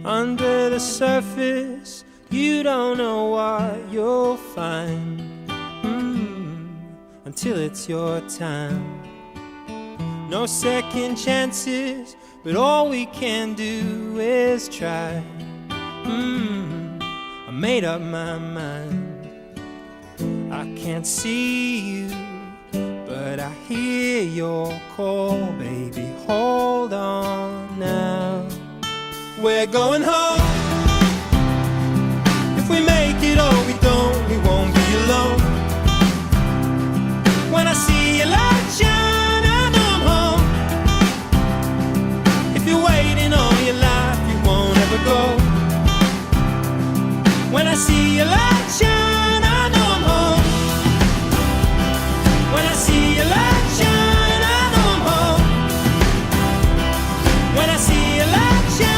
Under the surface, you don't know what you'll find until it's your time. No second chances, but all we can do is try. I made up my mind. I can't see you, but I hear your call, baby, hold on now. We're going home. If we make it or we don't, we won't be alone. When I see your light shine, I know I'm home. If you're waiting all your life, you won't ever go. When I see your light shine, I know I'm home. When I see your light shine, I know I'm home. When I see your light shine.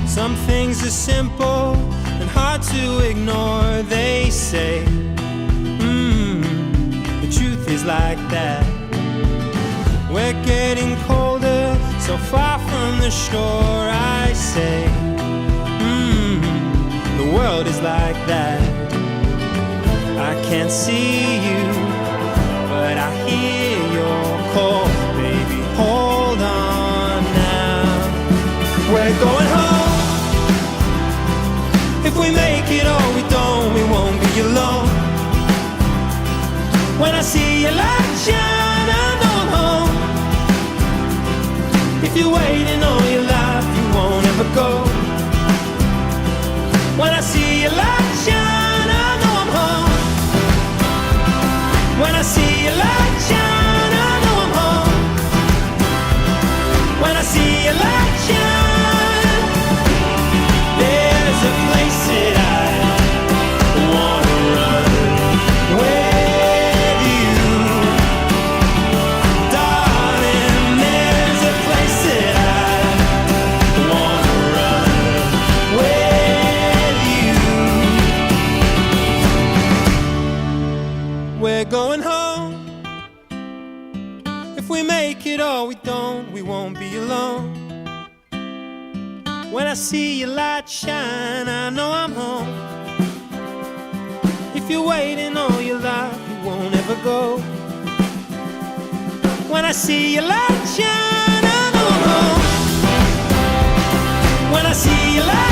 Some things are simple and hard to ignore, they say. The truth is like that. We're getting colder, so far from the shore, I say. The world is like that. I can't see you, but I hear your call, baby, hold on now. We're going home. If we make it or we don't, we won't be alone. When I see your light shine, I know I'm home. If you're waiting all your life, you won't ever go. When I see your light shine, I know I'm home. When I see your light shine, I know I'm home. When I see your light shine, there's a place that I wanna run with you, darling. There's a place that I wanna run with you. We're going home. If we make it or we don't, we won't be alone. When I see your light shine, I know I'm home. If you're waiting all your life, you won't ever go. When I see your light shine, I know I'm home. When I see your light